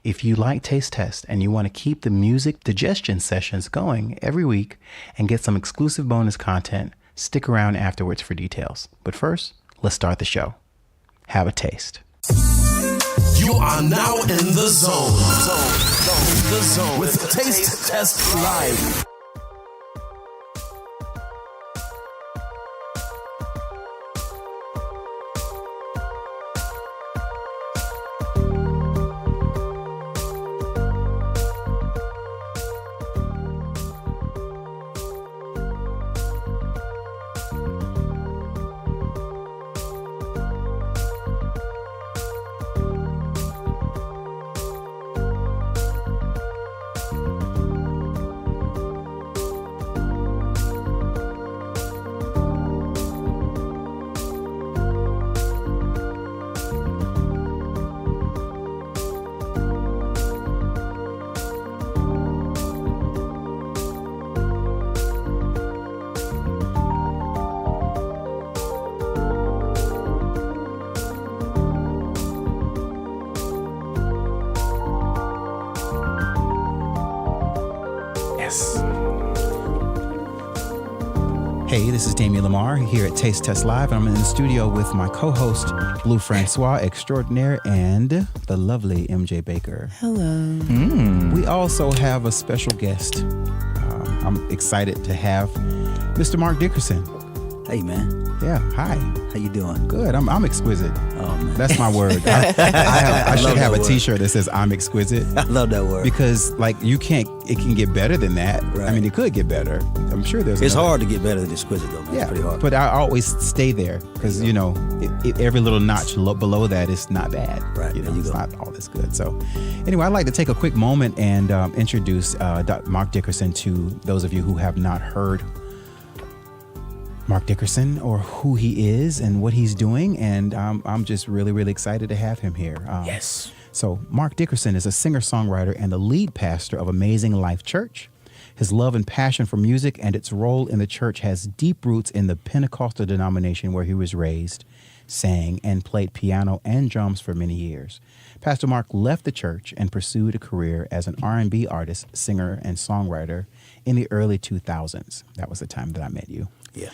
If you like Taste Test and you want to keep the music digestion sessions going every week and get some exclusive bonus content, stick around afterwards for details. But first, let's start the show. Have a taste. You are now in the zone. The zone with Taste Test Live. Hey, this is Damian Lamar here at Taste Test Live, and I'm in the studio with my co-host, Blue Francois Extraordinaire, and the lovely MJ Baker. Hello. We also have a special guest. I'm excited to have Mr. Marc Dickerson. Hey, man. Yeah, hi. How you doing? Good. I'm exquisite. Oh, man. That's my word. I should have a word. T-shirt that says I'm exquisite. I love that word. Because, like, it can get better than that. Right. I mean, it could get better. I'm sure there's It's another. hard to get better than exquisite, though, man. Yeah, It's pretty hard. but I always stay there because, you know, every little notch below that is not bad. Right, You know, there you it's go. not all this good. So anyway, I'd like to take a quick moment and introduce Marc Dickerson to those of you who have not heard Marc Dickerson or who he is and what he's doing. And I'm just really, really excited to have him here. Yes. So Marc Dickerson is a singer-songwriter and the lead pastor of Amazing Life Church. His love and passion for music and its role in the church has deep roots in the Pentecostal denomination where he was raised, sang, and played piano and drums for many years. Pastor Marc left the church and pursued a career as an R&B artist, singer, and songwriter in the early 2000s. That was the time that I met you. Yeah.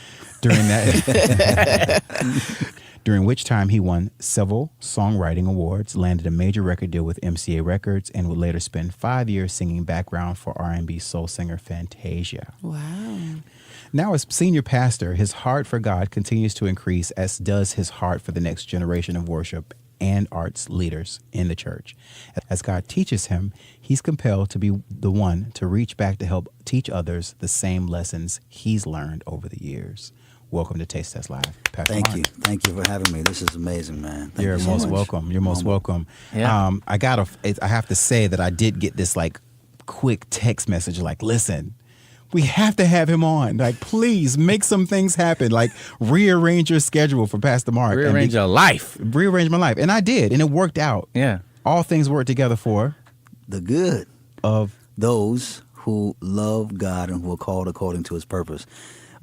During which time he won several songwriting awards, landed a major record deal with MCA Records, and would later spend 5 years singing background for R&B Soul Singer Fantasia. Wow. Now, as senior pastor, his heart for God continues to increase, as does his heart for the next generation of worship and arts leaders in the church. As God teaches him, he's compelled to be the one to reach back to help teach others the same lessons he's learned over the years. Welcome to Taste Test Live, Pastor Thank Marc. you. Thank you for having me. This is amazing, man. Thank You're you so most much. welcome. You're most welcome. Yeah. I have to say that I did get this like quick text message like, listen, we have to have him on. Like, please make some things happen. Like, rearrange your schedule for Pastor Marc. Rearrange your life. Rearrange my life. And I did, and it worked out. Yeah. All things work together for The good of those who love God and who are called according to his purpose.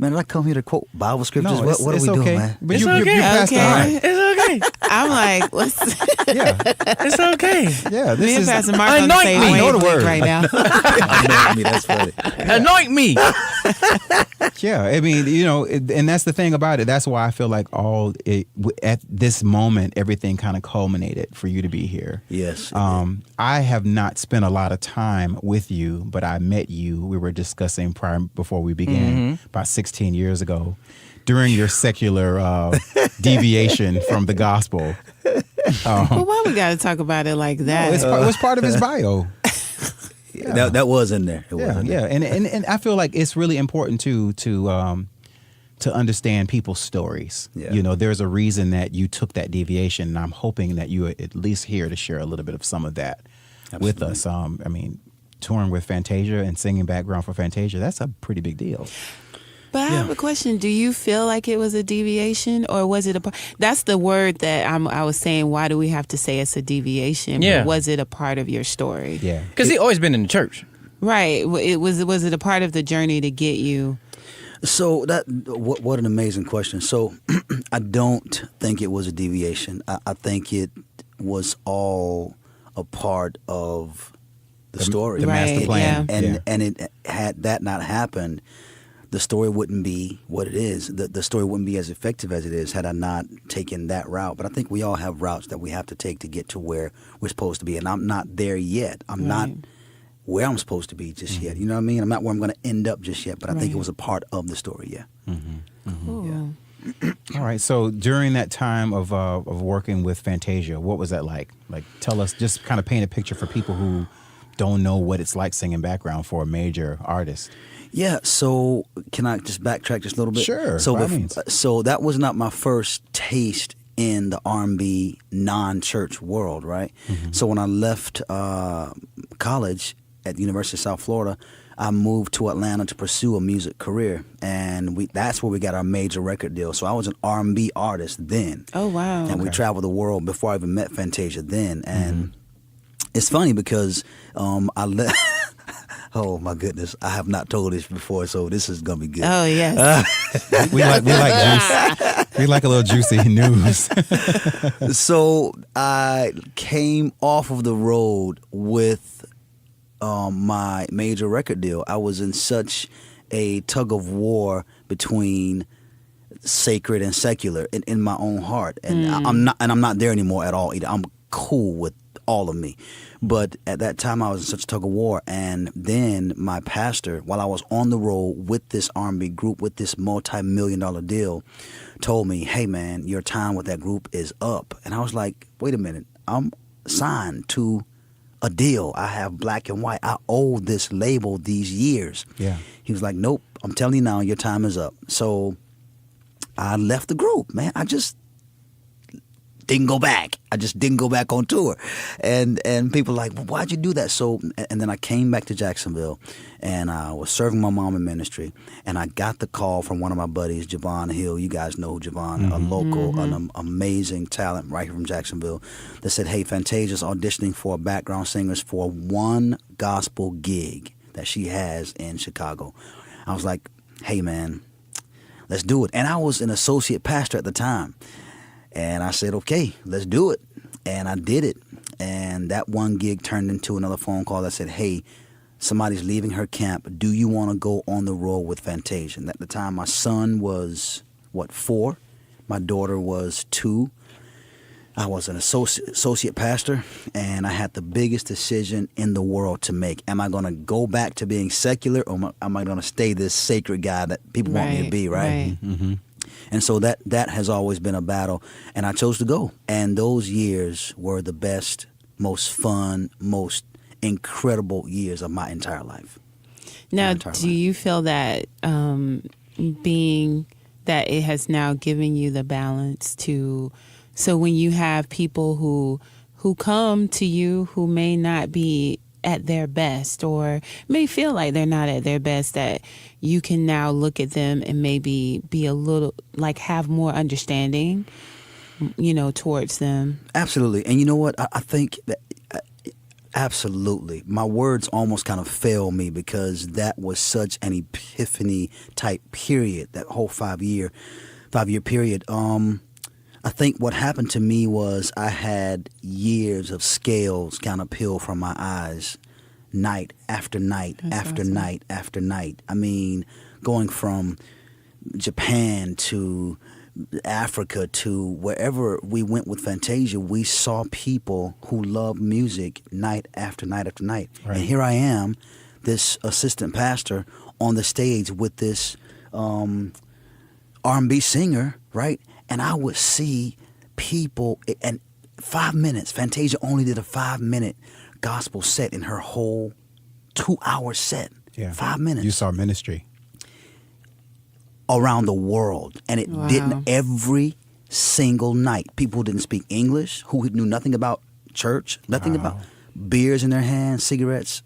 Man, did I come here to quote Bible scriptures? No, what are it's we okay. doing, man? But It's you're okay. Pastor Okay. Marc. It's okay. I'm like, what's Yeah, It's okay. yeah. me This and is Pastor Mark on the Anoint same me. I know the wavelength word. right now. I mean, that's funny. Anoint me. Yeah, I mean, you know, and that's the thing about it. That's why I feel like at this moment, everything kind of culminated for you to be here. Yes. I have not spent a lot of time with you, but I met you. We were discussing before we began about 16 years ago during your secular deviation from the gospel. But why we got to talk about it like that? It was part of his bio. Yeah. That was in there. It was in there. And I feel like it's really important to understand people's stories. Yeah. You know, there's a reason that you took that deviation, and I'm hoping that you are at least here to share a little bit of some of that with us. I mean, touring with Fantasia and singing background for Fantasia, that's a pretty big deal. But I have a question. Do you feel like it was a deviation, or was it that's the word that I was saying, why do we have to say it's a deviation? Yeah. But was it a part of your story? Yeah. Because he always been in the church. Right. Was it a part of the journey to get you? So what an amazing question. So I don't think it was a deviation. I think it was all a part of the story. the master Right, plan. yeah. And Yeah. and it had that not happened, the story wouldn't be what it is. The story wouldn't be as effective as it is had I not taken that route. But I think we all have routes that we have to take to get to where we're supposed to be. And I'm not there yet. I'm not where I'm supposed to be just yet. You know what I mean? I'm not where I'm going to end up just yet. But I think it Right. was a part of the story, yeah. Cool. All right. So during that time of working with Fantasia, what was that like? Like, tell us, just kind of paint a picture for people who don't know what it's like singing background for a major artist. Yeah, so can I just backtrack just a little bit? Sure, So, by all means. so that was not my first taste in the R&B non-church world, right? So when I left college at the University of South Florida, I moved to Atlanta to pursue a music career, and that's where we got our major record deal. So I was an R&B artist then. Oh, wow. And we Okay. traveled the world before I even met Fantasia then. And it's funny because I left. Oh my goodness! I have not told this before, so this is gonna be good. Oh, yes. We like juice. We like a little juicy news. So I came off of the road with my major record deal. I was in such a tug of war between sacred and secular in my own heart, and I'm not there anymore at all either. I'm cool with all of me. But at that time, I was in such a tug of war. And then my pastor, while I was on the road with this R&B group, with this multi-million-dollar deal, told me, hey, man, your time with that group is up. And I was like, wait a minute. I'm signed to a deal. I have black and white. I owe this label these years. Yeah. He was like, nope, I'm telling you now, your time is up. So I left the group, man. I just didn't go back. I just didn't go back on tour. And people were like, well, why'd you do that? So, and then I came back to Jacksonville, and I was serving my mom in ministry, and I got the call from one of my buddies, Javon Hill. You guys know Javon, a local, an amazing talent right here from Jacksonville, that said, hey, Fantasia's auditioning for background singers for one gospel gig that she has in Chicago. I was like, hey, man, let's do it. And I was an associate pastor at the time. And I said, okay, let's do it. And I did it. And that one gig turned into another phone call that said, hey, somebody's leaving her camp. Do you want to go on the road with Fantasia? And at the time, my son was, 4? My daughter was 2. I was an associate pastor, and I had the biggest decision in the world to make. Am I going to go back to being secular, or am I going to stay this sacred guy that people want me to be, right? And so that has always been a battle, and I chose to go. And those years were the best, most fun, most incredible years of my entire life. Now, entire do life. you feel that being that it has now given you the balance to, so when you have people who come to you who may not be at their best or may feel like they're not at their best, that you can now look at them and maybe be a little, like, have more understanding, towards them? Absolutely. And you know what? I think that absolutely. My words almost kind of fail me because that was such an epiphany type period, that whole 5-year period. I think what happened to me was I had years of scales kind of peel from my eyes, night after night after night after night. I mean, going from Japan to Africa to wherever we went with Fantasia, we saw people who love music night after night after night. Right. And here I am, this assistant pastor on the stage with this R&B singer, right? And I would see people, and 5 minutes, Fantasia only did a 5-minute gospel set in her whole 2-hour set. Yeah. 5 minutes. You saw ministry. Around the world. And it Wow. didn't every single night. People who didn't speak English, who knew nothing about church, nothing about beers in their hands, cigarettes.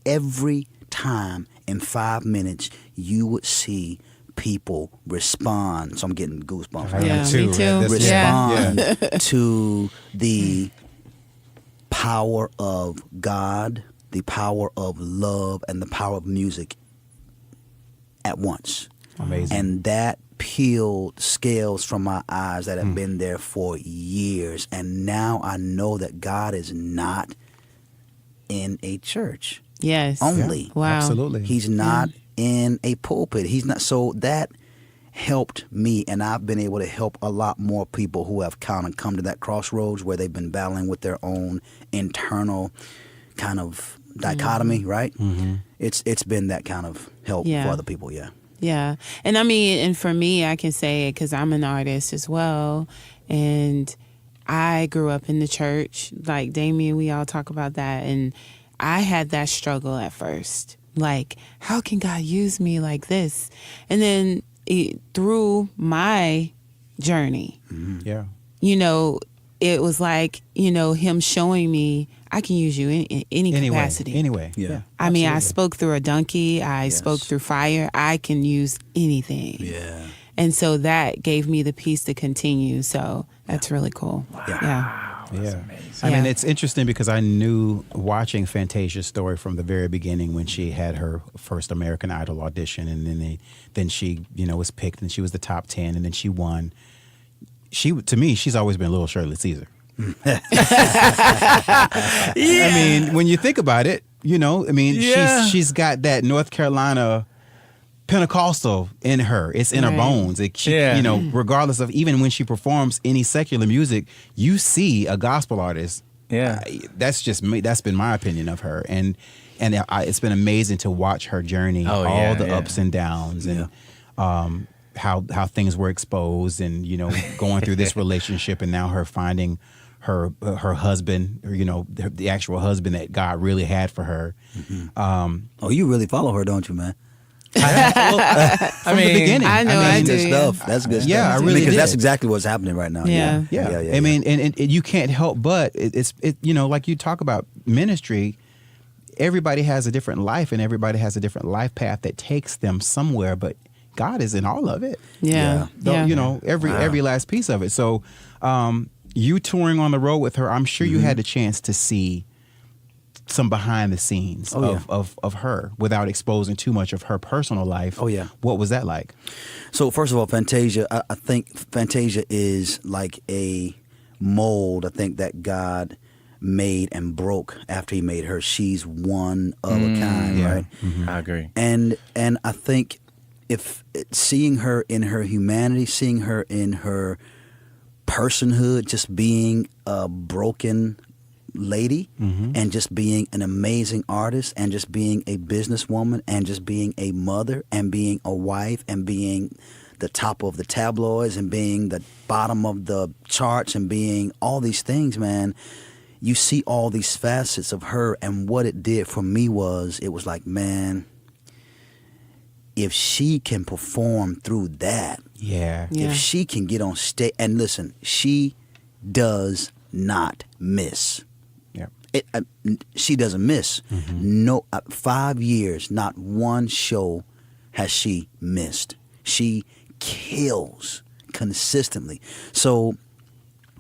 Every time in 5 minutes, you would see people respond. So I'm getting goosebumps. I Right? Yeah, am me too. That's- Respond to the power of God, the power of love, and the power of music at once. Amazing. And that peeled scales from my eyes that have been there for years. And now I know that God is not in a church Yes. only. Wow. Absolutely. He's not in a pulpit. He's not. So that helped me, and I've been able to help a lot more people who have kind of come to that crossroads where they've been battling with their own internal kind of dichotomy, right? It's been that kind of help Yeah. for other people, yeah. Yeah. And I mean, and for me, I can say it because I'm an artist as well. And I grew up in the church. Like Damien, we all talk about that. And I had that struggle at first. Like, how can God use me like this? And then through my journey, Yeah. you know, it was like, you know, him showing me I can use you in any capacity. Anyway. Yeah. I mean, I Absolutely. spoke through a donkey. I spoke through fire. I can use anything. Yeah. And so that gave me the peace to continue. So that's really cool. Yeah. Yeah. I mean, it's interesting because I knew watching Fantasia's story from the very beginning when she had her first American Idol audition, and then she, you know, was picked and she was the top 10, and then she won. To me, she's always been Little Shirley Caesar. I mean, when you think about it, you know, I mean, she's got that North Carolina Pentecostal in her. It's in her Right. bones. You know, regardless of even when she performs any secular music, you see a gospel artist. Yeah. That's just me. That's been my opinion of her, and it's been amazing to watch her journey, all the ups and downs, and how things were exposed, and you know, going through this relationship, and now her finding her husband, or you know, the actual husband that God really had for her. Oh, you really follow her, don't you, man? From the beginning. I know I That's do. good stuff. That's good stuff. Yeah, I really because did. that's exactly what's happening right now. Yeah. Yeah. I mean, and you can't help but it's you know, like you talk about ministry, everybody has a different life and everybody has a different life path that takes them somewhere, but God is in all of it. Yeah. You know, every last piece of it. So you touring on the road with her, I'm sure you had a chance to see some behind the scenes of her without exposing too much of her personal life. Oh, yeah. What was that like? So first of all, Fantasia, I think Fantasia is like a mold, I think, that God made and broke after he made her. She's one of a kind, right? I agree. And I think if seeing her in her humanity, seeing her in her personhood, just being a broken lady and just being an amazing artist and just being a businesswoman and just being a mother and being a wife and being the top of the tabloids and being the bottom of the charts and being all these things, man. You see all these facets of her, and what it did for me was, it was like, man, if she can perform through that, Yeah. Yeah. if she can get on stage, and listen, she does not miss. Yeah. She doesn't miss. No, 5 years, not one show has she missed. She kills consistently. So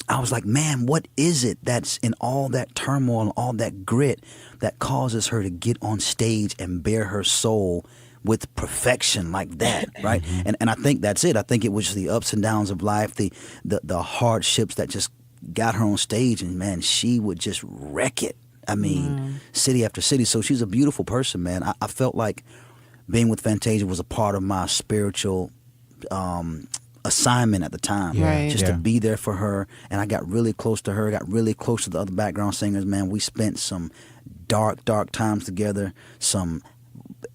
I was like, man, what is it that's in all that turmoil and all that grit that causes her to get on stage and bare her soul with perfection like that, right? And I think that's it. I think it was the ups and downs of life, the hardships that just got her on stage, and man, she would just wreck it. I mean, city after city. So she's a beautiful person, man. I felt like being with Fantasia was a part of my spiritual assignment at the time, Right. just to be there for her. And I got really close to her, got really close to the other background singers, man. We spent some dark times together, some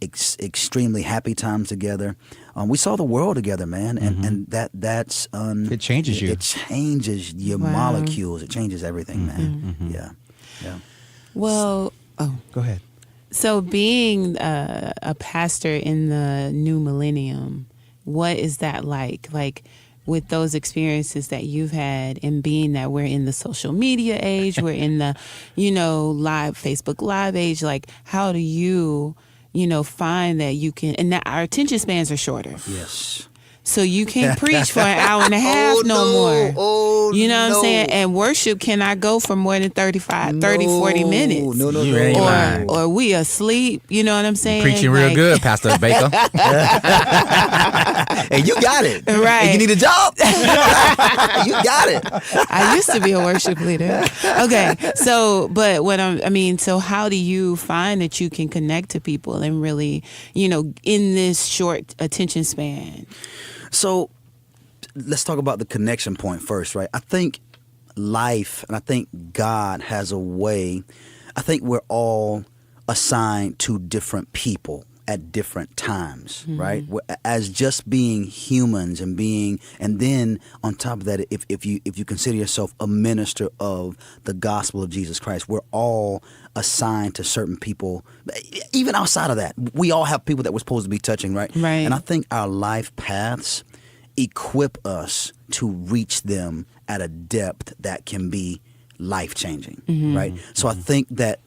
extremely happy times together. We saw the world together, man, and that's It changes you. It changes your molecules. It changes everything, man. Yeah. Well, Go ahead. so being a pastor in the new millennium, what is that like? Like, with those experiences that you've had, and being that we're in the social media age, we're in the, live Facebook Live age, like, how do you, find that you can, and that our attention spans are shorter. Yes. So you can't preach for an hour and a half more. Oh, you know what no. I'm saying? And worship cannot go for more than 30, 40 minutes. No. You ain't lying. Or we asleep. You know what I'm saying? Preaching real Like, good, Pastor Baker. And you got it. Right. And you need a job? You got it. I used to be a worship leader. Okay. So, but so how do you find that you can connect to people and really, in this short attention span? So let's talk about the connection point first, right? I think life and I think God has a way. I think we're all assigned to different people at different times, right? As just being humans and then on top of that, if you consider yourself a minister of the gospel of Jesus Christ, we're all assigned to certain people. Even outside of that, we all have people that we're supposed to be touching, right? Right. And I think our life paths equip us to reach them at a depth that can be life-changing, right? So I think that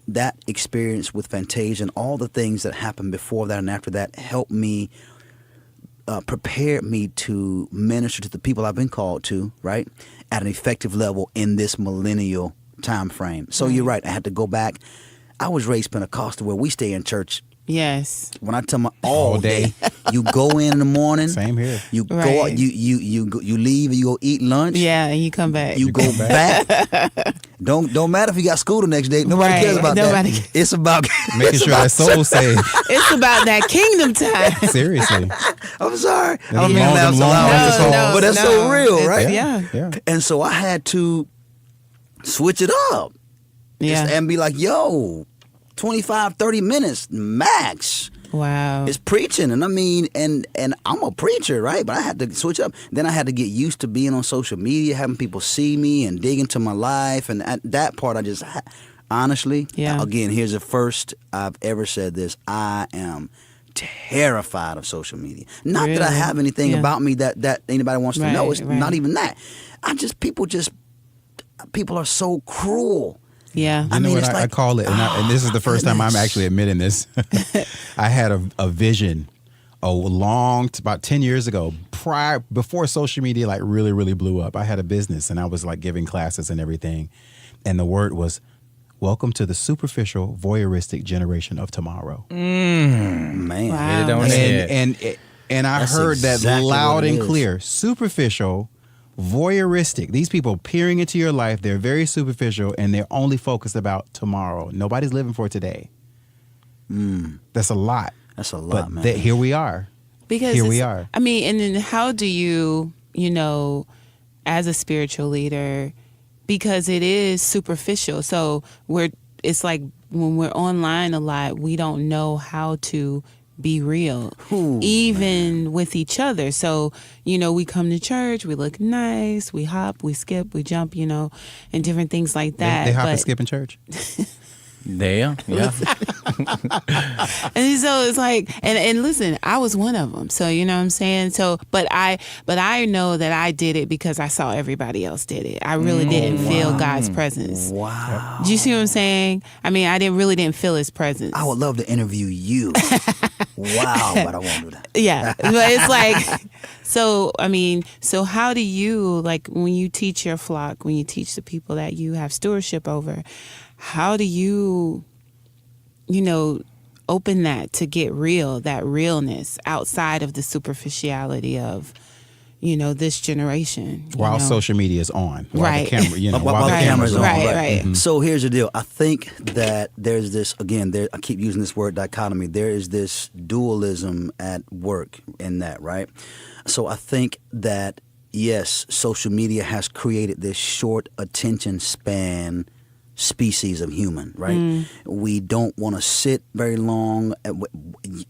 experience with Fantasia and all the things that happened before that and after that helped me, prepared me to minister to the people I've been called to, right, at an effective level in this millennial time frame. So you're right. I had to go back. I was raised Pentecostal where we stay in church. Yes. When I tell my all day, you go in the morning. Same here. You go Right. out, you leave and you go eat lunch. Yeah, and you come back. You go back. Don't matter if you got school the next day. Nobody Right. cares about Nobody that. It's about Making sure that soul saved. It's about that kingdom time. Seriously. I'm sorry. I Them don't mean to laugh so long loud on hours this of call, but that's so real, It's- right? Yeah. And so I had to switch it up. Yeah. And be like, yo, 25, 30 minutes max. Wow. It's preaching, and I mean, and I'm a preacher, right? But I had to switch up. Then I had to get used to being on social media, having people see me and dig into my life, and at that part, I just honestly, Yeah. Again, here's the first I've ever said this: I am terrified of social media. Not that I Really? have anything Yeah. about me that anybody wants to know. Right, It's right. not even that. People are so cruel. Yeah. You know mean, what it's I like, call it, and this is the first time I'm goodness. actually admitting this. I had a vision about 10 years ago, before social media like really, really blew up. I had a business and I was like giving classes and everything. And the word was, welcome to the superficial, voyeuristic generation of tomorrow. Man. Wow. Hit it on the head. And I That's heard that exactly loud what it and is. clear. Superficial, voyeuristic. These people peering into your life, they're very superficial and they're only focused about tomorrow. Nobody's living for today. That's a lot. That's a lot, But man. here we are. Because Here we it's- are. I mean, and then how do you, as a spiritual leader, because it is superficial. So it's like when we're online a lot, we don't know how to be real, even with each other. So, we come to church, we look nice, we hop, we skip, we jump, and different things like that. They hop and But- skip in church. There, yeah. And so it's like, and listen, I was one of them. So, you know what I'm saying? So, but I know that I did it because I saw everybody else did it. I really didn't feel God's presence. Wow. Do you see what I'm saying? I mean, I really didn't feel his presence. I would love to interview you. Wow, but I won't do that. Yeah. But it's like, so how do you, like, when you teach your flock, when you teach the people that you have stewardship over, how do you, open that to get real, that realness outside of the superficiality of, this generation? While social media is on. While Right. the camera, While the camera's on. Right. So here's the deal. I think that there's this, again, I keep using this word dichotomy. There is this dualism at work in that, right? So I think that, yes, social media has created this short attention span species of human, right? We don't want to sit very long.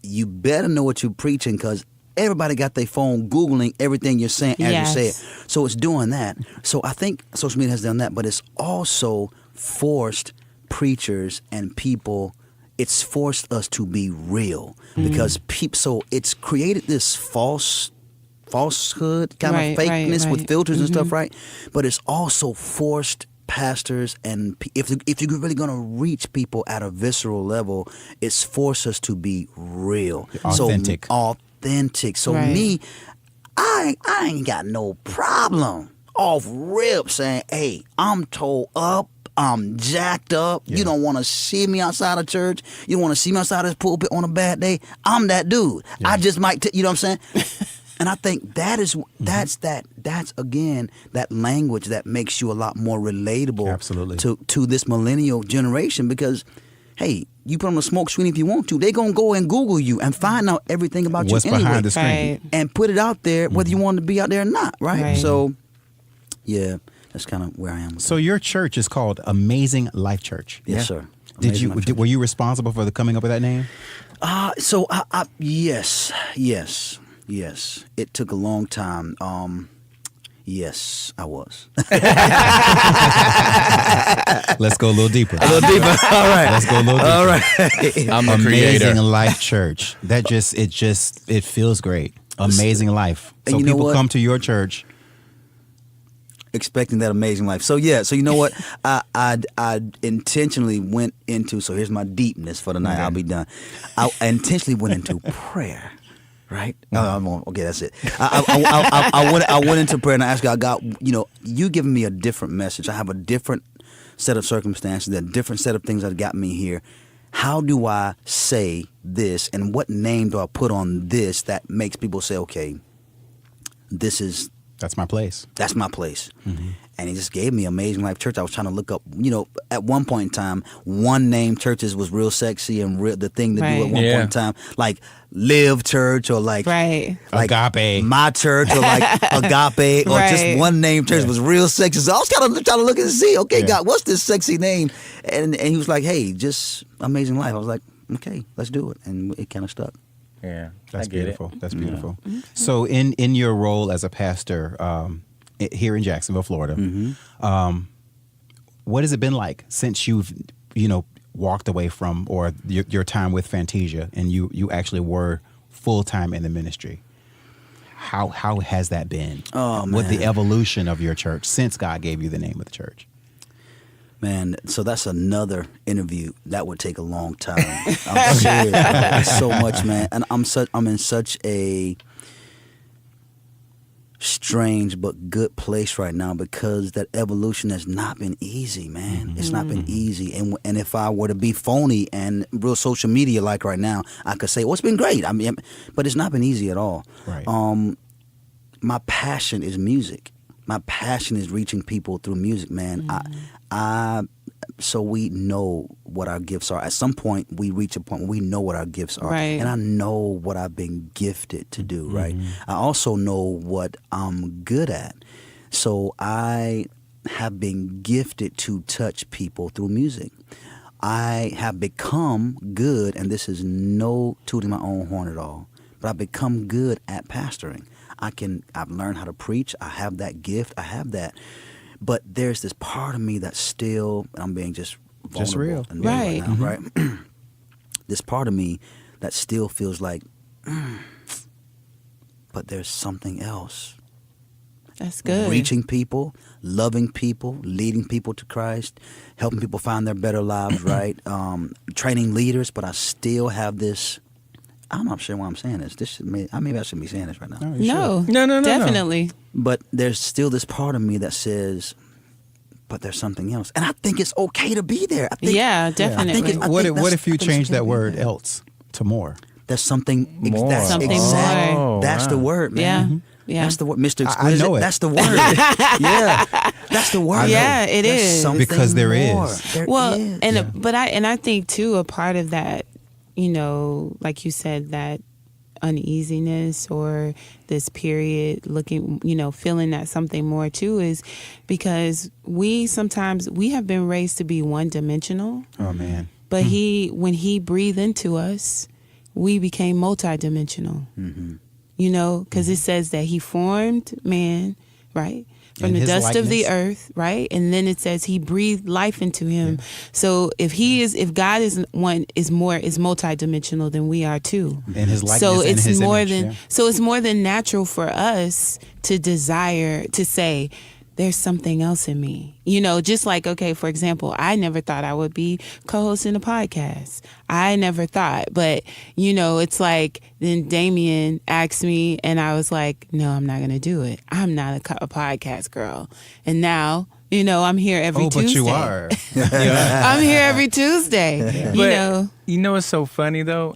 You better know what you're preaching because everybody got their phone Googling everything you're saying as you say it. So it's doing that. So I think social media has done that, but it's also forced preachers and people, it's forced us to be real because so it's created this falsehood, kind of fakeness with filters and stuff, right? But it's also forced pastors and if you're really going to reach people at a visceral level, it's forced us to be real. Authentic. So I ain't got no problem off rip saying, hey, I'm toe up, I'm jacked up. Yeah. You don't want to see me outside of church. You don't want to see me outside of this pulpit on a bad day. I'm that dude. Yeah. I just might, you know what I'm saying? And I think that's again that language that makes you a lot more relatable Absolutely. to this millennial generation, because hey, you put on a smoke screen if you want to. They're gonna go and Google you and find out everything about What's you anyway. behind the screen. Right. And put it out there whether you want to be out there or not, right? Right. So yeah, that's kind of where I am with So your church is called Amazing Life Church. that. Yes, sir. Were you responsible for the coming up with that name? So yes. It took a long time. Yes, I was. Let's go a little deeper. All right. Let's go a little deeper. All right. I'm the Amazing creator. Life Church. It feels great. Amazing Life. And So you know people what? come to your church. Expecting that amazing life. So yeah, so you know what? I intentionally went into, so here's my deepness for the night. Okay. I'll be done. I intentionally went into prayer. Right? Okay, that's it. I went into prayer and I asked God, you giving me a different message. I have a different set of circumstances, a different set of things that got me here. How do I say this, and what name do I put on this that makes people say, okay, That's my place. that's my place. And he just gave me Amazing Life Church. I was trying to look up, at one point in time, one name churches was real sexy and the thing to do at one Yeah. point in time, like Live Church or like Right. Agape. My Church or like Agape or just Right. one name church was real sexy. So I was kind of trying to look and see, okay, Yeah. God, what's this sexy name? And he was like, hey, just Amazing Life. I was like, okay, let's do it. And it kind of stuck. Yeah, That's I get beautiful. it. That's beautiful. So in your role as a pastor here in Jacksonville, Florida, what has it been like since you've walked away from or your time with Fantasia and you actually were full time in the ministry? How has that been? Oh, What the man. evolution of your church since God gave you the name of the church? Man, so that's another interview that would take a long time. I'm serious. There's so much, man, and I'm in such a strange but good place right now because that evolution has not been easy, man. It's not been easy, and if I were to be phony and real social media like right now, I could say, well, it's been great. I mean, but it's not been easy at all. Right. My passion is music. My passion is reaching people through music, man. So we know what our gifts are. At some point, we reach a point where we know what our gifts are. Right. And I know what I've been gifted to do, right? I also know what I'm good at. So I have been gifted to touch people through music. I have become good, and this is no tooting my own horn at all, but I've become good at pastoring. I've learned how to preach. I have that gift. I have that. But there's this part of me that's still, and I'm being just vulnerable real. and real Right. now, right? This part of me that still feels like, but there's something else. That's good. Reaching people, loving people, leading people to Christ, helping people find their better lives, right? Training leaders, but I still have this. I'm not sure why I'm saying this. Maybe I shouldn't be saying this right now. No, definitely. But there's still this part of me that says, but there's something else. And I think it's okay to be there. I think, Yeah, definitely. What if you change that word "else" to "more"? There's something More. That's Something exact- more. That's the word, man. Yeah. That's the word, Mr. I Exquisite. know it. That's the word. Yeah, that's the word. Yeah, it There's is. something Because there more. is. There Well, is. and I think too, a part of that, like you said, that uneasiness or this period looking, feeling that something more too is because we have been raised to be one-dimensional, Oh man. but when he breathed into us, we became multidimensional. Because it says that he formed man, right? From In the his dust of the likeness. earth, right? And then it says he breathed life into him. So if God is multidimensional, then we are too. In his likeness So and it's his more image, than yeah. so it's more than natural for us to desire to say, there's something else in me. Just like, okay, for example, I never thought I would be co-hosting a podcast. I never thought. But, it's like then Damien asked me and I was like, no, I'm not going to do it. I'm not a podcast girl. And now, I'm here every Tuesday. But you are. I'm here every Tuesday. But what's so funny, though?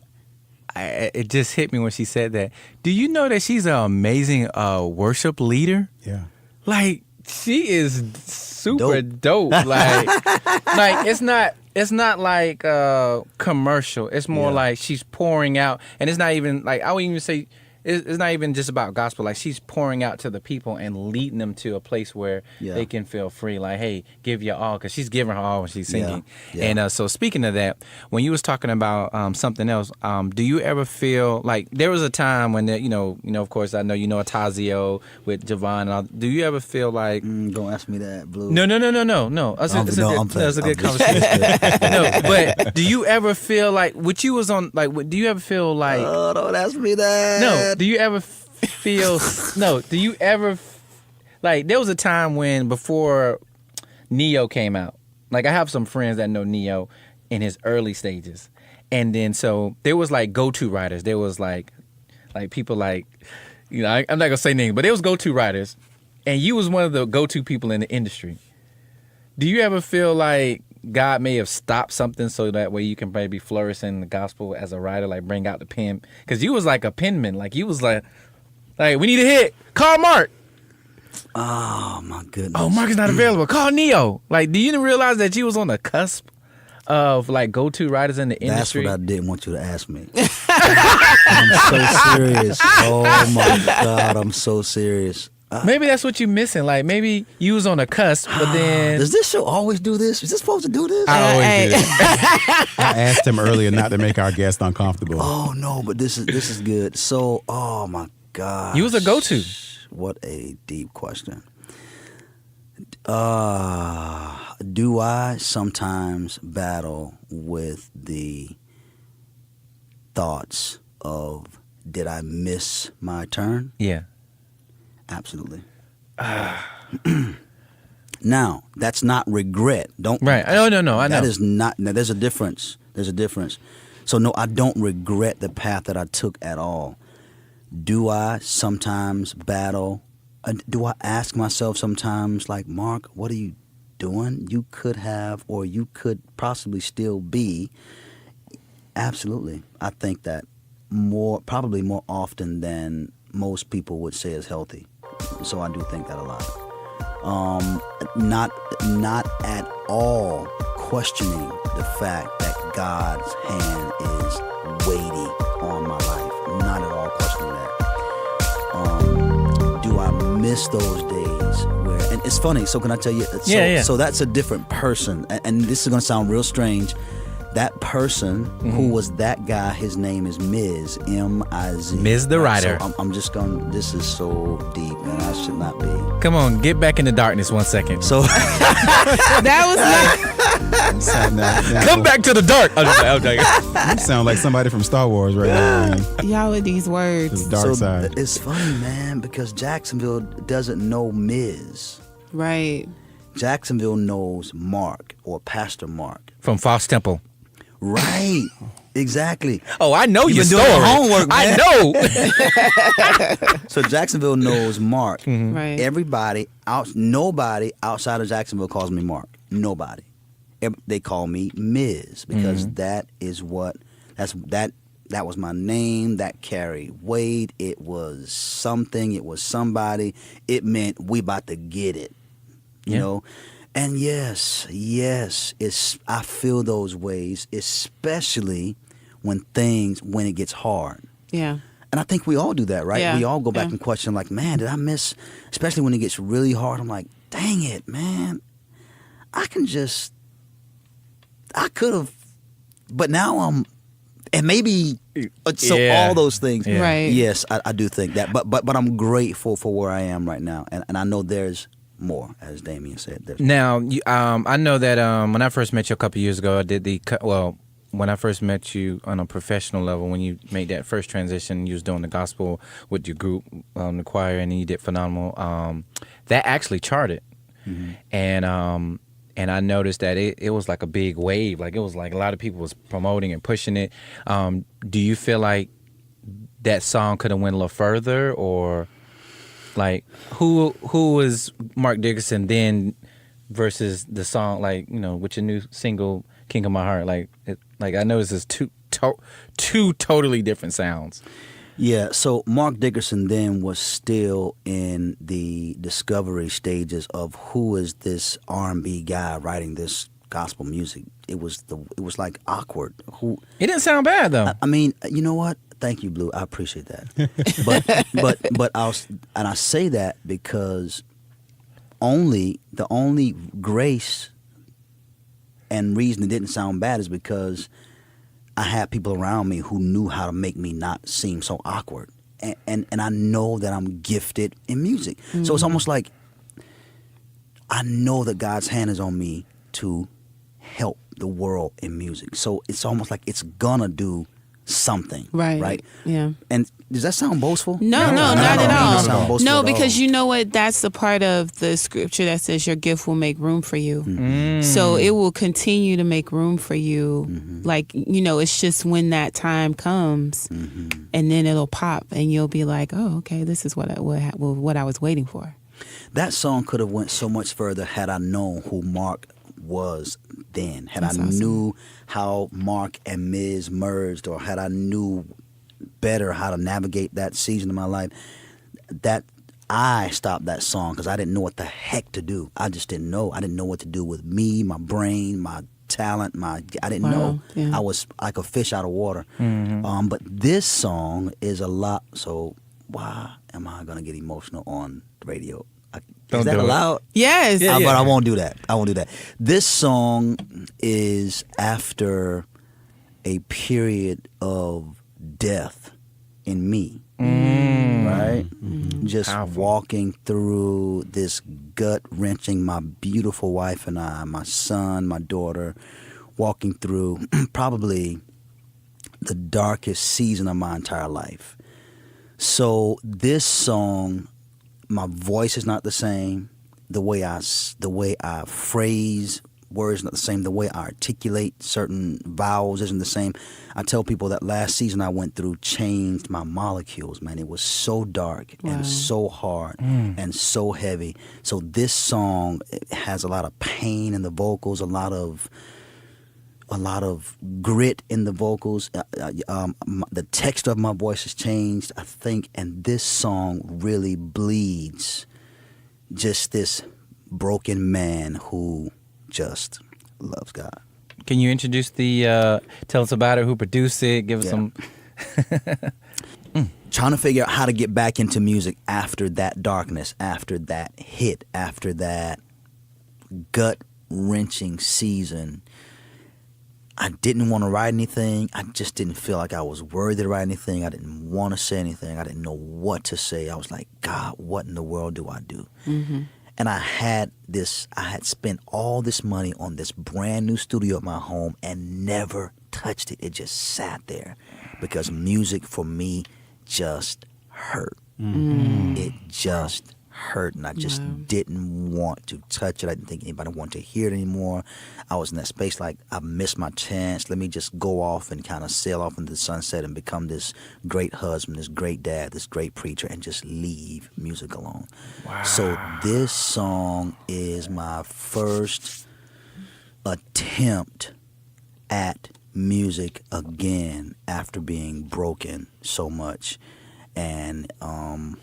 It just hit me when she said that. Do you know that she's an amazing worship leader? Yeah. Like, she is super dope. Like it's not like commercial. It's more like she's pouring out, and it's not even like I would even say it's not even just about gospel. Like she's pouring out to the people and leading them to a place where they can feel free. Like, hey, give your all, because she's giving her all when she's singing. Yeah. And so speaking of that, when you was talking about something else, do you ever feel like there was a time when of course I know Atazio with Javon. Do you ever feel like don't ask me that, Blue? No. That's a good conversation. No, but do you ever feel like what you was on? Like, do you ever feel like? Oh, don't ask me that. No. Do you ever feel? No. Do you ever like? There was a time when before Neo came out. Like, I have some friends that know Neo in his early stages, and then so there was like go-to writers. There was like people like, I'm not gonna say names, but there was go-to writers, and you was one of the go-to people in the industry. Do you ever feel like God may have stopped something so that way you can maybe flourish in the gospel as a writer, like bring out the pen? Because you was like a penman. Like, you was like, we need a hit. Call Mark. Oh, my goodness. Oh, Mark is not available. Call Neo. Like, do you realize that you was on the cusp of, like, go-to writers in the industry? That's what I didn't want you to ask me. I'm so serious. Oh, my God, I'm so serious. Maybe that's what you're missing. Like, maybe you was on the cusp, but then... Does this show always do this? Is this supposed to do this? I always do that. I asked him earlier not to make our guest uncomfortable. Oh, no, but this is good. So, oh, my God. You was a go-to. What a deep question. Do I sometimes battle with the thoughts of, did I miss my turn? Yeah. Absolutely. Now, that's not regret. Don't. Right. No, I know. That is not. Now, there's a difference. So, no, I don't regret the path that I took at all. Do I sometimes battle? Do I ask myself sometimes, like, Mark, what are you doing? You could have, or you could possibly still be. Absolutely. I think that probably more often than most people would say is healthy. So I do think that a lot. Not at all questioning the fact that God's hand is weighty on my life. Not at all questioning that. Do I miss those days where? And it's funny. So can I tell you? So that's a different person, and this is going to sound real strange. That person who was that guy, his name is Miz, M-I-Z. MizTheWriter. So I'm just going, this is so deep, man. I should not be. Come on, get back in the darkness 1 second. So that was not. Come back to the dark. You sound like somebody from Star Wars right now, man. Y'all with these words. The dark side. It's funny, man, because Jacksonville doesn't know Miz. Right. Jacksonville knows Mark or Pastor Mark. From Fox Temple. Right. Exactly. Oh, I know your doing story. your homework, man. I know. So Jacksonville knows Mark. Mm-hmm. Right. Nobody outside of Jacksonville calls me Mark. Nobody. They call me Miz because that was my name. That carried weight. It was something. It was somebody. It meant we about to get it. You know? And yes, I feel those ways, especially when it gets hard. Yeah. And I think we all do that, right? Yeah. We all go back and question, like, man, did I miss, especially when it gets really hard, I'm like, dang it, man. I could have, but now and maybe, all those things. Yeah. Right. Yes, I do think that. But I'm grateful for where I am right now. And I know there's more, as Damien said. Now, I know that when I first met you a couple years ago, when I first met you on a professional level, when you made that first transition, you was doing the gospel with your group, the choir, and you did phenomenal. That actually charted. and I noticed that it was like a big wave. Like it was like a lot of people was promoting and pushing it. Do you feel like that song could have went a little further, or like who was Marc Dickerson then versus the song, like, you know, with your new single King of My Heart? Like I noticed it's two totally different sounds. Yeah, so Marc Dickerson then was still in the discovery stages of who is this R&B guy writing this gospel music. It was like awkward. It didn't sound bad though. I mean, you know what? Thank you, Blue. I appreciate that. but I say that because the only grace and reason it didn't sound bad is because I had people around me who knew how to make me not seem so awkward. And I know that I'm gifted in music. So it's almost like I know that God's hand is on me to help the world in music. So it's almost like it's gonna do something. Right? Yeah. And does that sound boastful? No, not at all. No, because you you know what? That's the part of the scripture that says your gift will make room for you. So it will continue to make room for you. Like, you know, it's just when that time comes, and then it'll pop, and you'll be like, oh, okay, this is what I was waiting for. That song could have went so much further had I known who Marc was then. Had That's I awesome. knew how Marc and Miz merged, or had I knew better how to navigate that season of my life, that I stopped that song because I didn't know what the heck to do. I just didn't know. I didn't know what to do with me, my brain, my talent. I didn't know. Yeah. I was like a fish out of water. But this song is a lot. So why am I gonna get emotional on the radio? Don't Is that do it. allowed? Yes. Yeah. But I won't do that. This song is after a period of death in me, right? Just Powerful. walking through this gut-wrenching, my beautiful wife and I, my son, my daughter, walking through probably the darkest season of my entire life. So this song, my voice is not the same. The way I phrase words is not the same. The way I articulate certain vowels isn't the same. I tell people that last season I went through changed my molecules, man. It was so dark and so hard and so heavy. So this song has a lot of pain in the vocals, a lot of grit in the vocals. The text of my voice has changed, I think, and this song really bleeds just this broken man who just loves God. Can you introduce tell us about it, who produced it, give us some... Trying to figure out how to get back into music after that darkness, after that hit, after that gut-wrenching season. I didn't want to write anything. I just didn't feel like I was worthy to write anything. I didn't want to say anything. I didn't know what to say. I was like, God, what in the world do I do? And I had spent all this money on this brand new studio at my home and never touched it. It just sat there because music for me just hurt. It just hurt, and I just didn't want to touch it. I didn't think anybody wanted to hear it anymore. I was in that space like, I missed my chance. Let me just go off and kind of sail off into the sunset and become this great husband, this great dad, this great preacher, and just leave music alone. Wow. So this song is my first attempt at music again after being broken so much. And I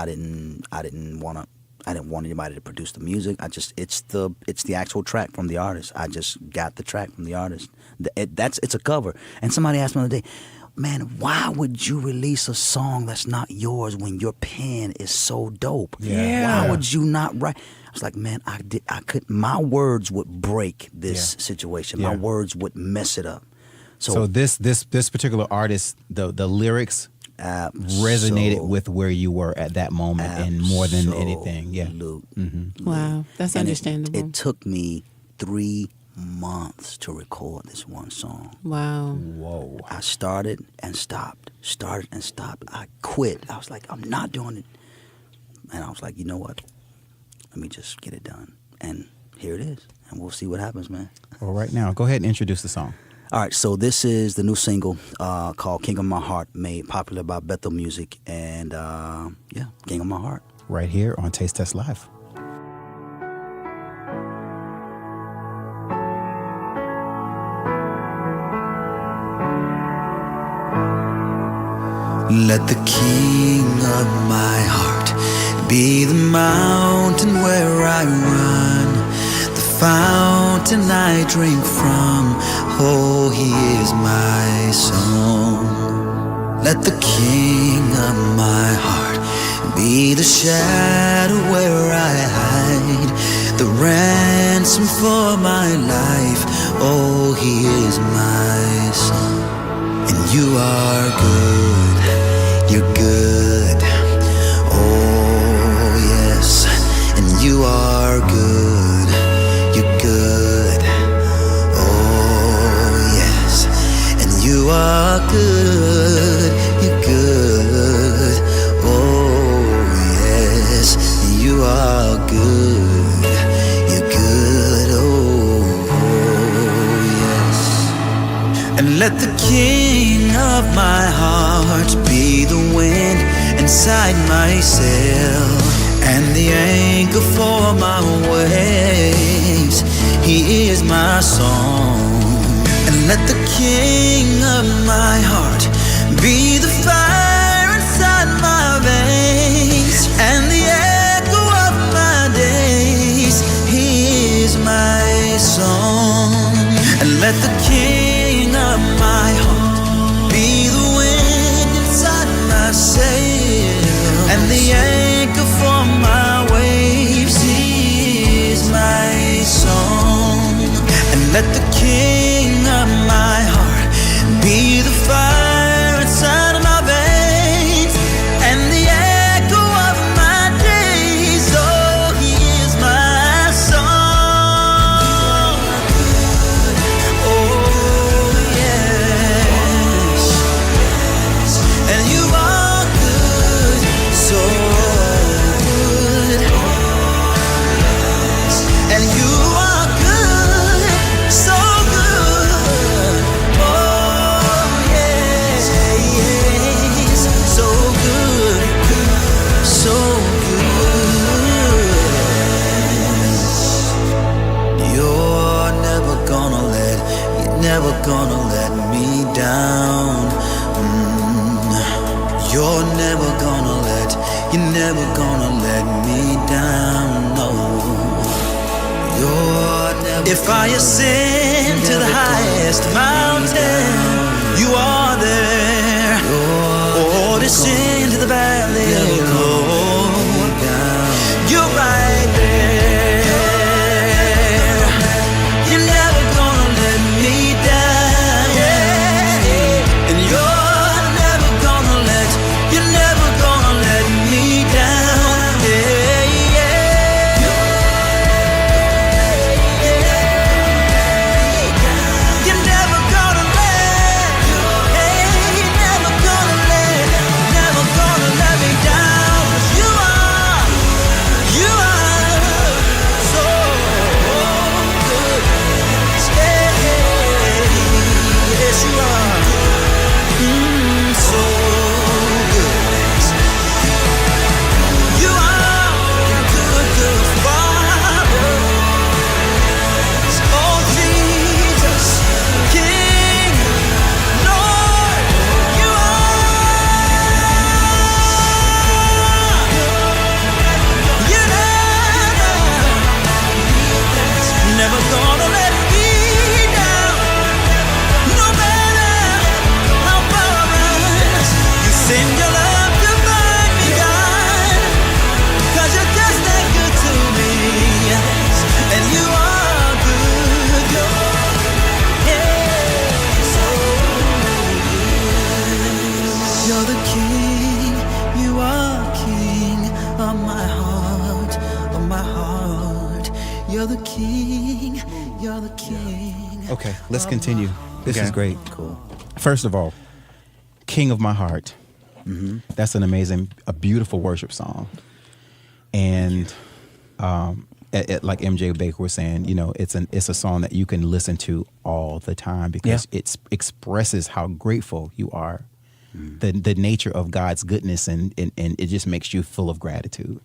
didn't want anybody to produce the music. It's the actual track from the artist. I just got the track from the artist. It's a cover. And somebody asked me the other day, man, why would you release a song that's not yours when your pen is so dope? Yeah. Why would you not write? I was like, man, I could. My words would break this situation. My words would mess it up. So this particular artist, the lyrics resonated with where you were at that moment, and more than anything. Yeah. Wow, that's And understandable. It took me 3 months to record this one song. Wow. Whoa. I started and stopped. I quit. I was like, I'm not doing it. And I was like, you know what? let me just get it done. And here it is. And we'll see what happens, man. Well, right now, go ahead and introduce the song. All right, so this is the new single called King of My Heart, made popular by Bethel Music. And yeah, King of My Heart. Right here on Taste Test Live. Let the King of my heart be the mountain where I run, the fountain I drink from. Oh, he is my song. Let the King of my heart be the shadow where I hide, the ransom for my life. Oh, he is my song. And you are good, you're good. Oh, yes. And you are good, you're good. Oh, yes. And you are good, you're good. Oh, yes. You are good, you're good. Oh, yes. And let the King of my heart be the wind inside my sail and the anchor for my waves. He is my song. And let the King of my heart be the fire inside my veins and the echo of my days. He is my song. And let the King of my heart be the wind inside my sail and the anchor for my waves. He is my song. And let the King of my heart be the fire inside of my veins and the echo of my days. Oh, he is my song. Oh, yes. And you are good, so good. And you are good, so good. Oh, yes, yes. So good, so good. You're never gonna let me down. You're never gonna let me down, no. You're never. If I ascend to the highest mountain, you are there. Or descend to the valley low, you're right there. You're never gonna let me down, yeah. And you're never gonna let me down, yeah, yeah. You're never gonna let me down. 'Cause you are so good. Yes, you are. So good. You are good, good Father. Oh, Jesus, King, Lord, you are. You never gonna let me down. No matter how far I run, you send your love to find me, God. 'Cause you're just that good to me. And you are good, Lord. Yeah, so good. You're the King, you are King of my heart, of my heart. You're the King, you're the King. Okay, let's continue. This Okay. is great. Cool. First of all, King of My Heart. That's an amazing, a beautiful worship song. And like MJ Baker was saying, you know, it's a song that you can listen to all the time because it expresses how grateful you are, the nature of God's goodness, and it just makes you full of gratitude.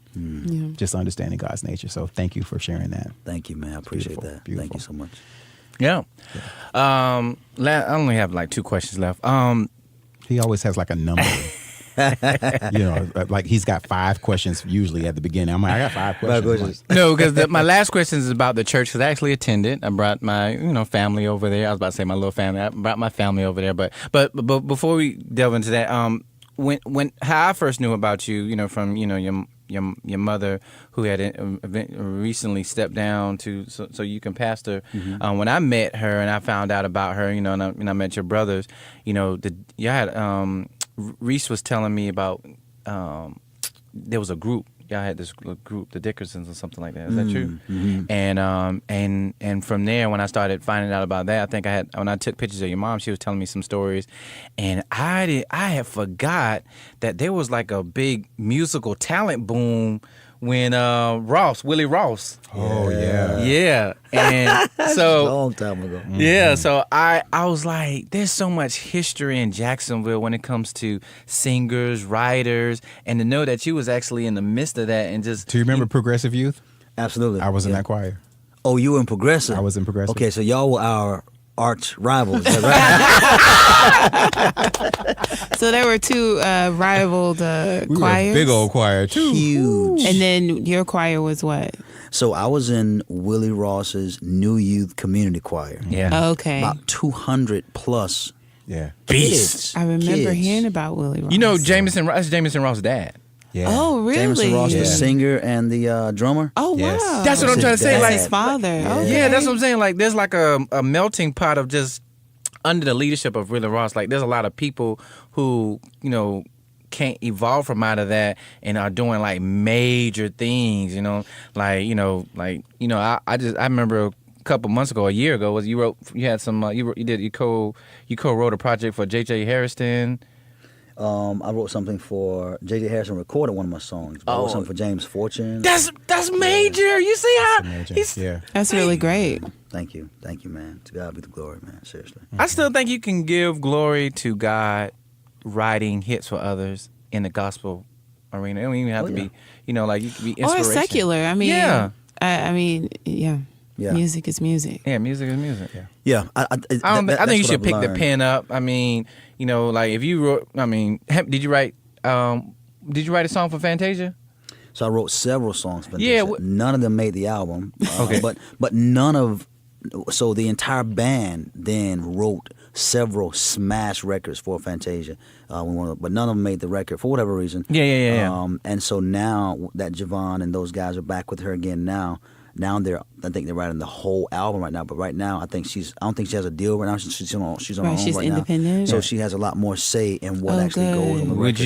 Just understanding God's nature. So thank you for sharing that. Thank you, man. I appreciate that. Beautiful. Thank you so much. Yeah. I only have like 2 questions left. He always has like a number. You know, like he's got 5 questions usually at the beginning. I'm like, I got 5 questions. No, because my last question is about the church, because I actually attended. I brought my family over there. I was about to say my little family. I brought my family over there. But before we delve into that, when how I first knew about you, you know, from your mother who had recently stepped down so you can pastor. When I met her and I found out about her, you know, and I met your brothers, you know, you had Reese was telling me about there was a group. Y'all had this group, the Dickersons or something like that. Is that true? And from there, when I started finding out about that, I think when I took pictures of your mom, she was telling me some stories, and I had forgot that there was like a big musical talent boom when Willie Ross. Oh yeah. Yeah. And A so long time ago. yeah, so I was like, there's so much history in Jacksonville when it comes to singers, writers, and to know that you was actually in the midst of that and just. Do you remember Progressive Youth? Absolutely. I was in that choir. Oh, you were in Progressive? I was in Progressive. Okay, so y'all were our arch rivals. Is that right? So there were 2 rivaled We were a choirs. big old choir too. Huge. And then your choir was what? So I was in Willie Ross's New Youth Community Choir. Yeah. Okay. About 200 plus Yeah. kids. I remember kids. hearing about Willie Ross. You know, Jameson Ross' dad. Yeah. Oh, really? Jameson Ross, Yeah. the singer and the drummer. Oh, Yes. wow. That's what I'm trying to say. That's Like, his father. Okay. yeah, that's what I'm saying. Like, there's like a melting pot of just under the leadership of Willie Ross. Like, there's a lot of people who, you know, can't evolve from out of that and are doing like major things, you know, I remember a couple months ago, a year ago, you co-wrote a project for J.J. Harrison. I wrote something for J.J. Harrison, recorded one of my songs. I wrote something for James Fortune. That's major. You see how Yeah. That's really great. Thank you, man. To God be the glory, man. Seriously. I still think you can give glory to God writing hits for others in the gospel arena. It don't even have to be, you know, like you can be Or inspiration. secular. I mean, Yeah. I mean, yeah. Yeah. Music is music. Yeah, music is music. Yeah. Yeah, I think you should pick the pen up. I mean, you know, like if you wrote, I mean, did you write a song for Fantasia? So I wrote several songs for Yeah, Fantasia. None of them made the album. Okay. But none of, so the entire band then wrote several smash records for Fantasia. But none of them made the record for whatever reason. Yeah. And so now that Javon and those guys are back with her again now I think they're writing the whole album right now. But right now, I don't think she has a deal right now. She's on her own She's right independent. now. So she has a lot more say in what actually good. goes on the record.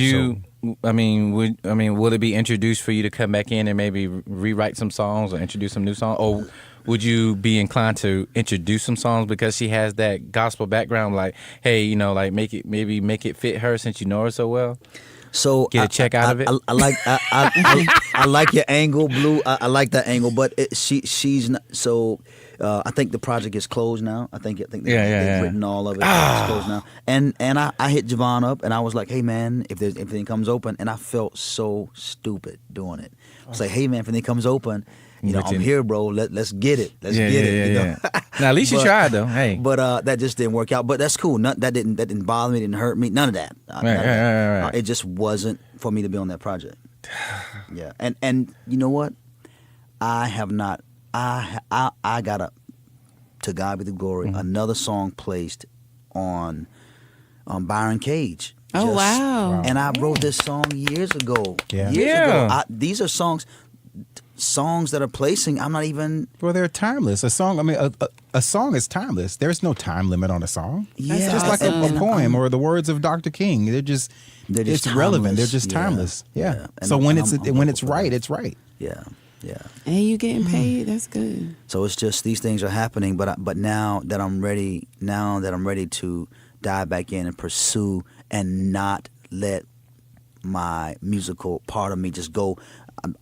Would it be introduced for you to come back in and maybe rewrite some songs or introduce some new songs? Or would you be inclined to introduce some songs because she has that gospel background? Like, hey, you know, like make it fit her since you know her so well. So Get a check out of it. I like your angle, Blue. I like that angle, but she's not. So I think the project is closed now. I think they've written all of it. It's closed now. And I hit Javon up and I was like, hey man, if anything comes open, and I felt so stupid doing it. I was like, hey man, if anything comes open, you know, I'm here, bro. Let's get it. Let's get it. You know? Now at least you tried though. Hey. But that just didn't work out. But that's cool. That didn't bother me. Didn't hurt me. None of that. Right. It just wasn't for me to be on that project. Yeah. And you know what? I have not. I got to God be the glory. Another song placed on Byron Cage. Oh, wow. And I wrote this song years ago. Yeah. Years Yeah. ago. These are songs that are placing. I'm not even. Well, they're timeless. A song. I mean, a song is timeless. There's no time limit on a song. Yeah. It's just like a poem or the words of Dr. King. They're just it's relevant. They're timeless. just timeless. Yeah. And So when I'm it's right, it's right. Yeah. And you getting paid. That's good. So it's just these things are happening, but now that I'm ready to dive back in and pursue and not let my musical part of me just go.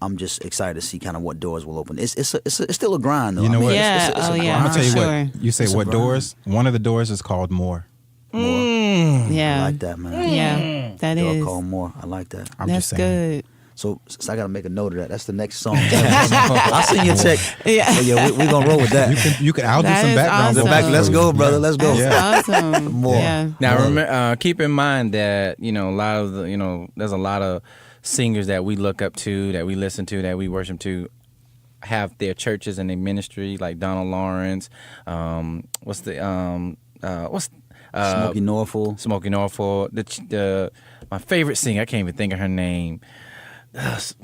I'm just excited to see kind of what doors will open. It's still a grind though. You know what? Yeah. It's a Yeah. I'm gonna tell you Sure. what. You say It's a what grind. doors? One of the doors is called more. More. Yeah. I like that, man. Yeah. That Door is. called more. I like that. I'm That's just saying. good. So I got to make a note of that. That's the next song. I'll send you a check. Yeah. But yeah, we gonna roll with that. You can. I'll do That some is background. awesome. vocals Let's for go, you. brother. Let's go. That's awesome. More. Yeah. Now, remember, keep in mind that a lot of there's a lot of singers that we look up to, that we listen to, that we worship to, have their churches and their ministry, like Donald Lawrence. Smokey Norfolk. Smokey Norfolk. My favorite singer, I can't even think of her name,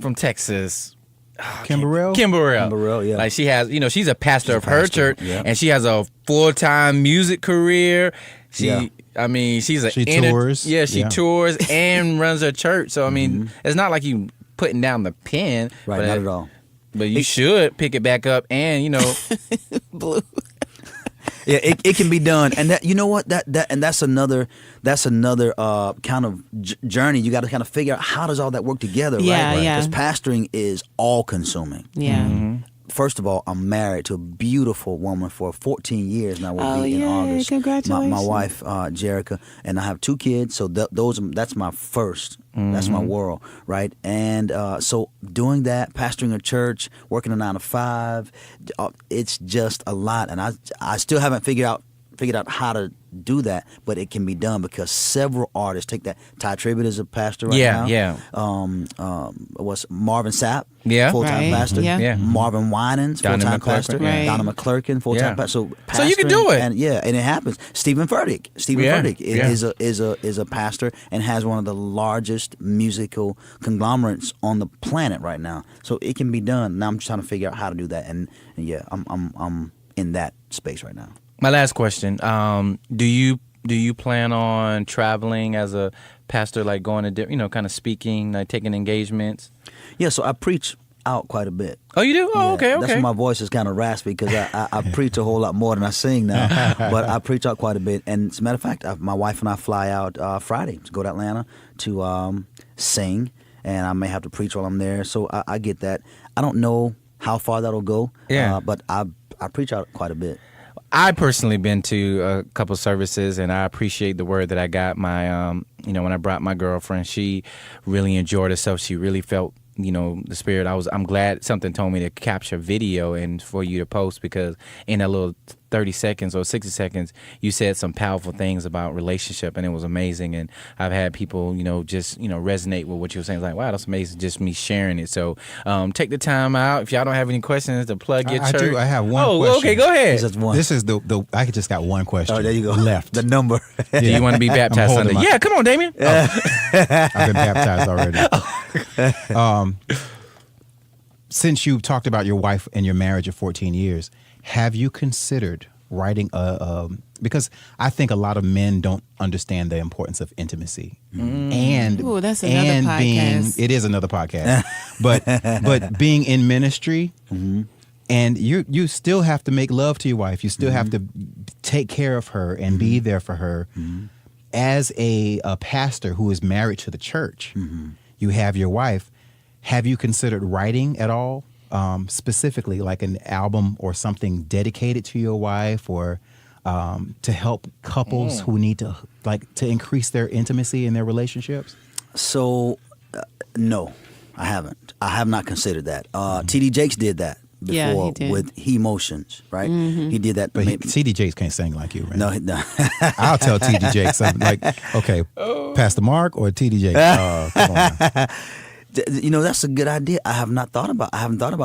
from Texas. Kimberell? Kimberell, yeah. Like she has, she's a pastor of her pastor, church, yeah. and she has a full-time music career. Yeah. She's She tours. Yeah, she Yeah. tours and runs her church. So I mean, it's not like you putting down the pen, Right, but, not at all. But you should pick it back up, and Blue. Yeah, it can be done, and that, you know what, that's another kind of journey. You got to kind of figure out how does all that work together, Yeah, right? yeah. Because pastoring is all consuming. Yeah. First of all, I'm married to a beautiful woman for 14 years now. We'll Oh, be in yay, August. congratulations. My wife, Jerica, and I have 2 kids. So that's my first. That's my world, right? And so doing that, pastoring a church, working a 9 to 5, it's just a lot. And I still haven't figured out how to do that, but it can be done because several artists take that. Ty Tribbett is a pastor right now. Yeah. What's Marvin Sapp? Yeah. Full-time Right, pastor. yeah. Yeah. Marvin Winans, Donna full-time McClurkin, pastor. Right. Donna McClurkin, full-time Yeah. pastor. So you can do pastoring, it. and and it happens. Stephen Furtick. Yeah, Furtick yeah. is a pastor and has one of the largest musical conglomerates on the planet right now. So it can be done. Now I'm just trying to figure out how to do that, and yeah, I'm in that space right now. My last question: Do you plan on traveling as a pastor, like going to kind of speaking, like taking engagements? Yeah, so I preach out quite a bit. Oh, you do? Oh, Yeah, okay. That's why my voice is kind of raspy because I preach a whole lot more than I sing now. But I preach out quite a bit. And as a matter of fact, my wife and I fly out Friday to go to Atlanta to sing. And I may have to preach while I'm there. So I get that. I don't know how far that'll go. Yeah. But I preach out quite a bit. I personally been to a couple services, and I appreciate the word that I got. My, when I brought my girlfriend, she really enjoyed herself. She really felt, the spirit. I'm glad something told me to capture video and for you to post, because in that little 30 seconds or 60 seconds, you said some powerful things about relationship, and it was amazing. And I've had people, just, resonate with what you were saying. It's like, wow, that's amazing. Just me sharing it. So take the time out. If y'all don't have any questions, to plug your I church. do. I have one Oh, question. okay, go ahead. Just one. This is the. I just got one question. Oh, there you go. Left. The number. Do you want to be baptized I'm holding Sunday? my- Yeah, come on, Damien. I've been baptized already. Since you talked about your wife and your marriage of 14 years, have you considered writing because I think a lot of men don't understand the importance of intimacy and Ooh, that's another and podcast. it is another podcast, but being in ministry. And you still have to make love to your wife. You still have to take care of her and be there for her. As a pastor who is married to the church, you have your wife. Have you considered writing at all, specifically like an album or something dedicated to your wife, or to help couples who need to increase their intimacy in their relationships? So, no, I haven't. I have not considered that. T.D. Jakes did that before Yeah, he did. with He Motions, right? He did that. But T.D. Jakes can't sing like you, right? no. I'll tell T.D. Jakes. I'm like, okay, Pastor Mark or T.D. Jakes? Come on now. That's a good idea. I haven't thought about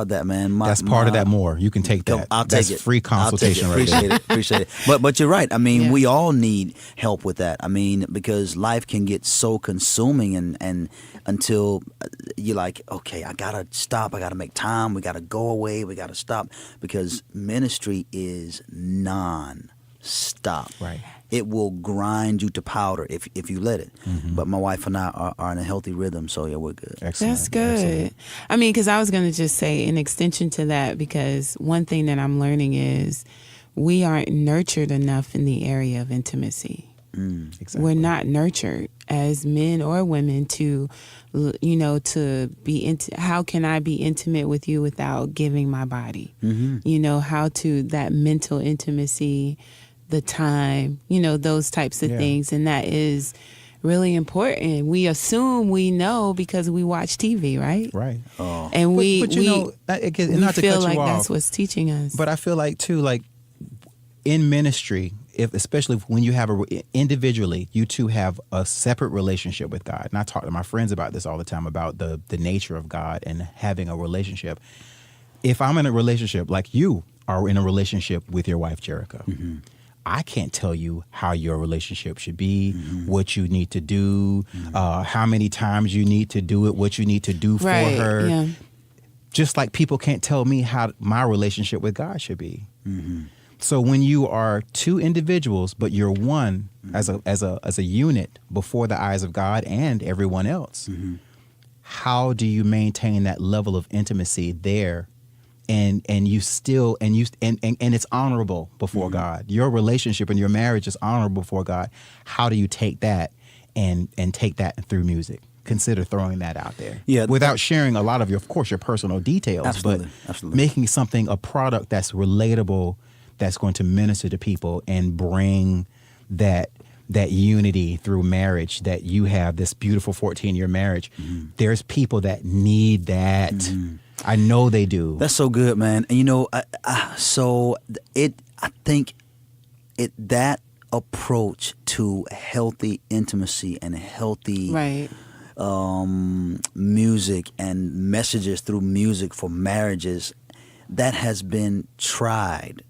that, man. That's part of that more. You can take that. I'll take That's it. free consultation I'll take it. right there. Appreciate it. But you're right. I mean, Yeah. we all need help with that. I mean, because life can get so consuming, and until you're like, okay, I gotta stop. I gotta make time. We gotta go away. We gotta stop, because ministry is non-stop. Right. It will grind you to powder if you let it. But my wife and I are in a healthy rhythm, so yeah, we're good. Excellent. That's good. Excellent. I mean, because I was going to just say in extension to that, because one thing that I'm learning is we aren't nurtured enough in the area of intimacy. Exactly. We're not nurtured as men or women to, to be how can I be intimate with you without giving my body? How to that mental intimacy, the time, those types of things. And that is really important. We assume we know because we watch TV, right? Right. And we not to feel cut like you that's off, what's teaching us. but I feel like too, like in ministry, especially when you have individually, you two have a separate relationship with God. And I talk to my friends about this all the time, about the nature of God and having a relationship. If I'm in a relationship, like you are in a relationship with your wife, Jericho, I can't tell you how your relationship should be, what you need to do, how many times you need to do it, what you need to do for her. Yeah. Just like people can't tell me how my relationship with God should be. So when you are two individuals, but you're one as a unit before the eyes of God and everyone else, how do you maintain that level of intimacy there? And it's honorable before God. Your relationship and your marriage is honorable before God. How do you take that and take that through music? Consider throwing that out there. Yeah, without sharing a lot of your personal details, but making something a product that's relatable, that's going to minister to people and bring that unity through marriage that you have, this beautiful 14-year marriage. There's people that need that. I know they do. That's so good, man. And I think that approach to healthy intimacy and healthy music and messages through music for marriages, that has been tried.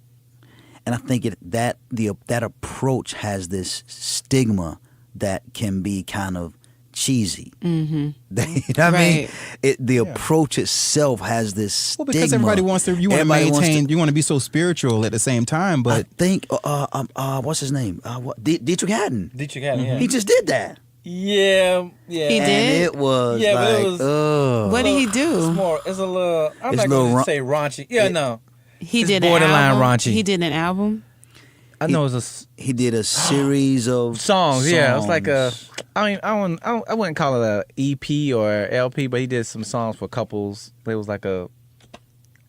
And I think that approach has this stigma that can be kind of cheesy. You know what I mean? The approach itself has this stigma. Well, because everybody wants to, you want to maintain, you want to be so spiritual at the same time. But I think, what's his name? Dietrich Haddon. Dietrich Haddon, yeah. He just did that. Yeah. He And did? it was Yeah, but like, it was- ugh. What did he do? It's a little, I'm It's not a going little to say raunchy. Yeah, no. He It's did an borderline album. raunchy. He did an album. I know it was He did a series of songs. Yeah, it was like a, songs. I wouldn't call it a EP or LP, but he did some songs for couples. It was like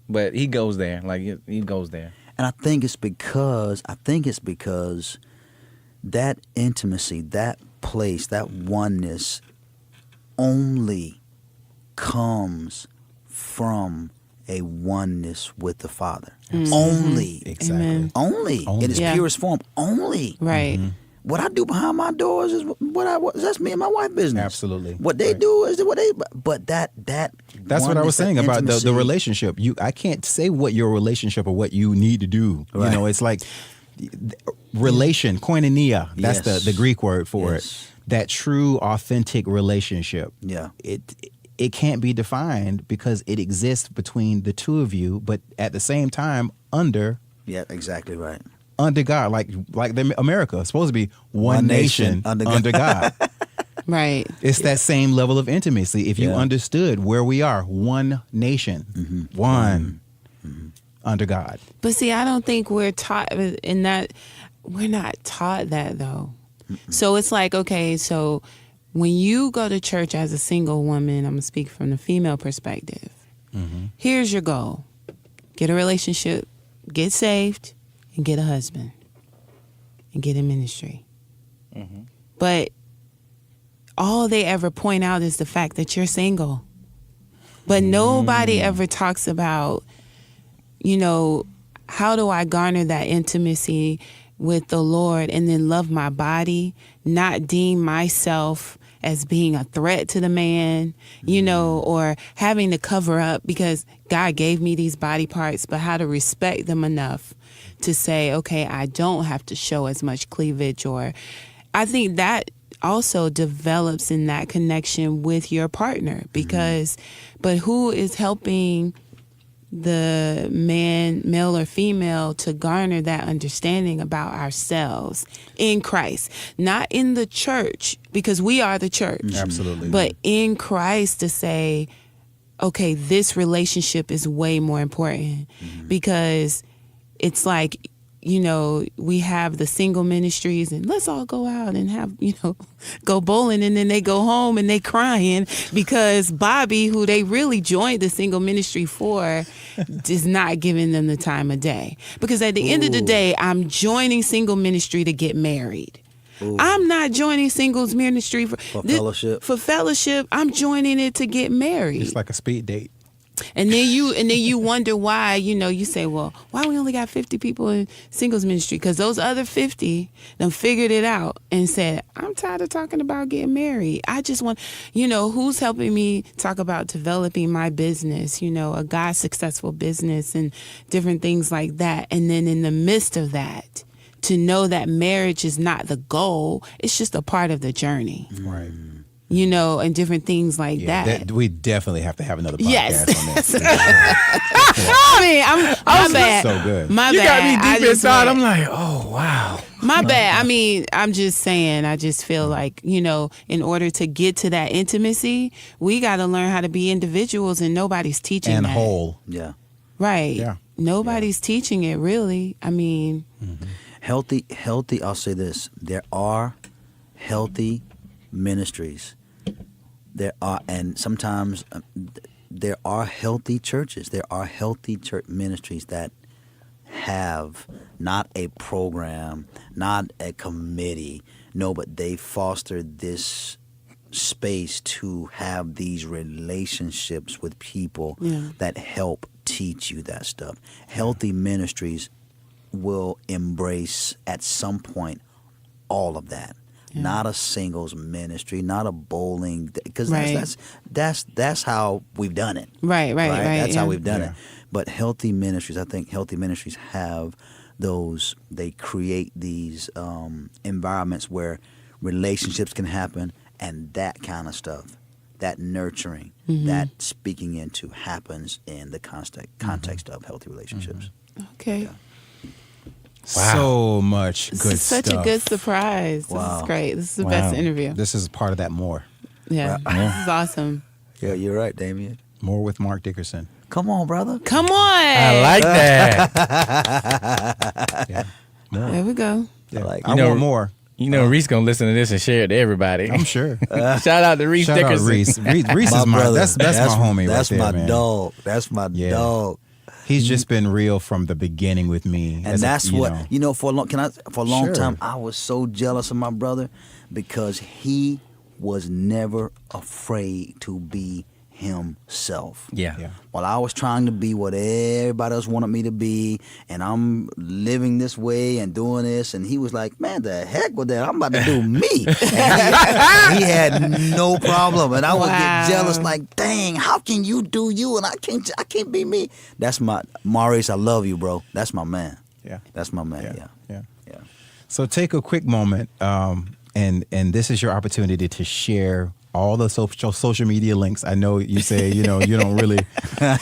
but he goes there. Like, he goes there. And I think it's because that intimacy, that place, that oneness only comes from a oneness with the Father. Only. exactly. Amen. Only. In its Yeah. purest form. Only. Right. What I do behind my doors is that's me and my wife business. Absolutely. What they do is what they. But that. That's what I was saying about the intimacy- relationship. I can't say what your relationship or what you need to do. Right. It's like relation, koinonia. That's Yes. the Greek word for Yes. it. That true, authentic relationship. Yeah. It can't be defined because it exists between the two of you, but at the same time under Yeah. Exactly right. God, like America. It's supposed to be one nation under God. Right. It's that same level of intimacy. If you Yeah. understood where we are, one nation, one under God. But see, I don't think we're taught in that. We're not taught that though. So it's like, okay, so when you go to church as a single woman, I'm gonna speak from the female perspective. Here's your goal: get a relationship, get saved, and get a husband, and get in ministry. But all they ever point out is the fact that you're single. But nobody ever talks about, how do I garner that intimacy with the Lord and then love my body, not deem myself as being a threat to the man, or having to cover up because God gave me these body parts, but how to respect them enough to say, okay, I don't have to show as much cleavage. Or I think that also develops in that connection with your partner because, but who is helping the man, male or female, to garner that understanding about ourselves in Christ, not in the church, because we are the church. Absolutely. But in Christ to say, okay, this relationship is way more important because it's like we have the single ministries and let's all go out and have, go bowling, and then they go home and they crying because Bobby, who they really joined the single ministry for, is not giving them the time of day. Because at the end of the day, I'm joining single ministry to get married. Ooh. I'm not joining singles ministry for fellowship. For fellowship, I'm joining it to get married. It's like a speed date. And then you wonder why, you say, well, why we only got 50 people in singles ministry? Because those other 50 done figured it out and said, I'm tired of talking about getting married. I just want, who's helping me talk about developing my business, a God successful business and different things like that. And then in the midst of that, to know that marriage is not the goal, it's just a part of the journey. Right. And different things like that. We definitely have to have another podcast on this. I mean, my bad. So good. My You bad. got me deep inside. I'm like, oh, wow. My bad. I mean, I'm just saying, I just feel like, in order to get to that intimacy, we got to learn how to be individuals, and nobody's teaching and that. whole. Yeah. Right. Yeah. Nobody's teaching it, really. I mean. Healthy, I'll say this. There are healthy ministries. There are, and sometimes there are healthy churches. There are healthy church ministries that have not a program, not a committee, but they foster this space to have these relationships with people that help teach you that stuff. Healthy ministries will embrace at some point all of that. Not a singles ministry, not a bowling, because that's how we've done it. Right. That's how we've done it. But healthy ministries, I think healthy ministries have those. They create these environments where relationships can happen, and that kind of stuff, that nurturing, that speaking into, happens in the context of healthy relationships. Okay. Yeah. Wow. So much good This is such stuff. a good surprise. This is great. This is the best interview. This is part of that more. Yeah. This is awesome. Yeah, you're right, Damien. More with Marc Dickerson. Come on, brother. Come on. I like that. Yeah. More. There we go. Yeah. like- I want more. Reese gonna listen to this and share it to everybody. I'm sure. Shout out to Reese Shout out Dickerson. Reese. Reese My is my brother. that's my homie That's right there, my man. dog. That's my dog. He's just been real from the beginning with me. And that's what for a long Sure. time I was so jealous of my brother because he was never afraid to be himself. Yeah. While I was trying to be what everybody else wanted me to be, and I'm living this way and doing this, and he was like, "Man, the heck with that! I'm about to do me." And he had no problem, and I would get jealous, like, "Dang, how can you do you and I can't be me?" That's my Maurice. I love you, bro. That's my man. Yeah. That's my man. Yeah. So take a quick moment, and this is your opportunity to share all the social media links. I know you say you don't really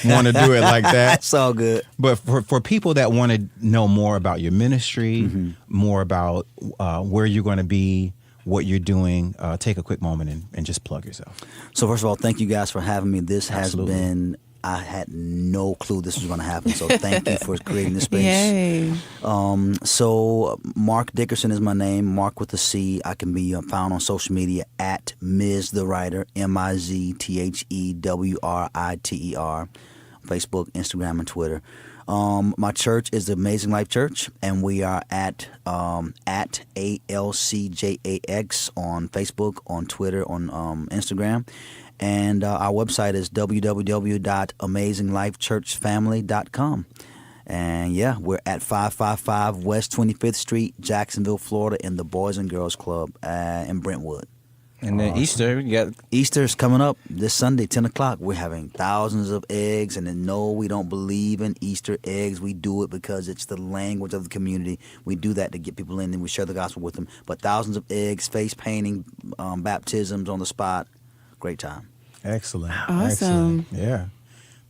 want to do it like that. That's all good. But for people that want to know more about your ministry, more about where you're going to be, what you're doing, take a quick moment and just plug yourself. So first of all, thank you guys for having me. This Absolutely. has been. I had no clue this was going to happen. So thank you for creating this space. Yay. So Marc Dickerson is my name, Marc with a C. I can be found on social media at MizTheWriter, MizTheWriter, Facebook, Instagram, and Twitter. My church is the Amazing Life Church, and we are at ALCJAX on Facebook, on Twitter, on Instagram. And our website is www.amazinglifechurchfamily.com. And yeah, we're at 555 West 25th Street, Jacksonville, Florida, in the Boys and Girls Club in Brentwood. And then Easter, we got Easter's coming up this Sunday, 10 o'clock. We're having thousands of eggs. And then, no, we don't believe in Easter eggs. We do it because it's the language of the community. We do that to get people in, and we share the gospel with them. But thousands of eggs, face painting, baptisms on the spot. Great time. Excellent. Awesome. Excellent. Yeah.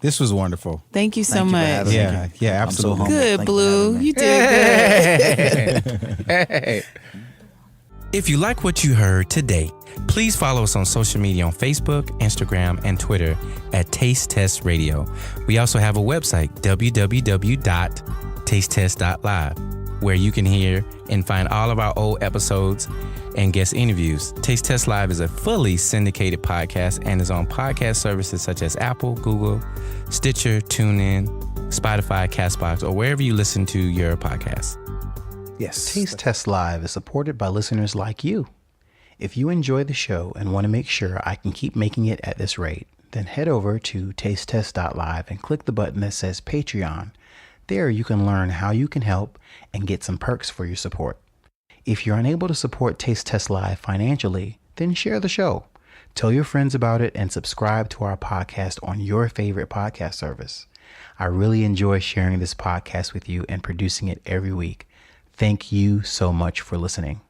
This was wonderful. Thank you so Thank you for much. having me. Yeah, I'm so absolutely. humbled. Good, Thank you for Blue. having me. You did good. hey. If you like what you heard today, please follow us on social media on Facebook, Instagram, and Twitter at Taste Test Radio. We also have a website, www.tastetest.live. where you can hear and find all of our old episodes and guest interviews. Taste Test Live is a fully syndicated podcast and is on podcast services such as Apple, Google, Stitcher, TuneIn, Spotify, CastBox, or wherever you listen to your podcasts. Yes. Taste Test Live is supported by listeners like you. If you enjoy the show and want to make sure I can keep making it at this rate, then head over to tastetest.live and click the button that says Patreon. There you can learn how you can help and get some perks for your support. If you're unable to support Taste Test Live financially, then share the show. Tell your friends about it and subscribe to our podcast on your favorite podcast service. I really enjoy sharing this podcast with you and producing it every week. Thank you so much for listening.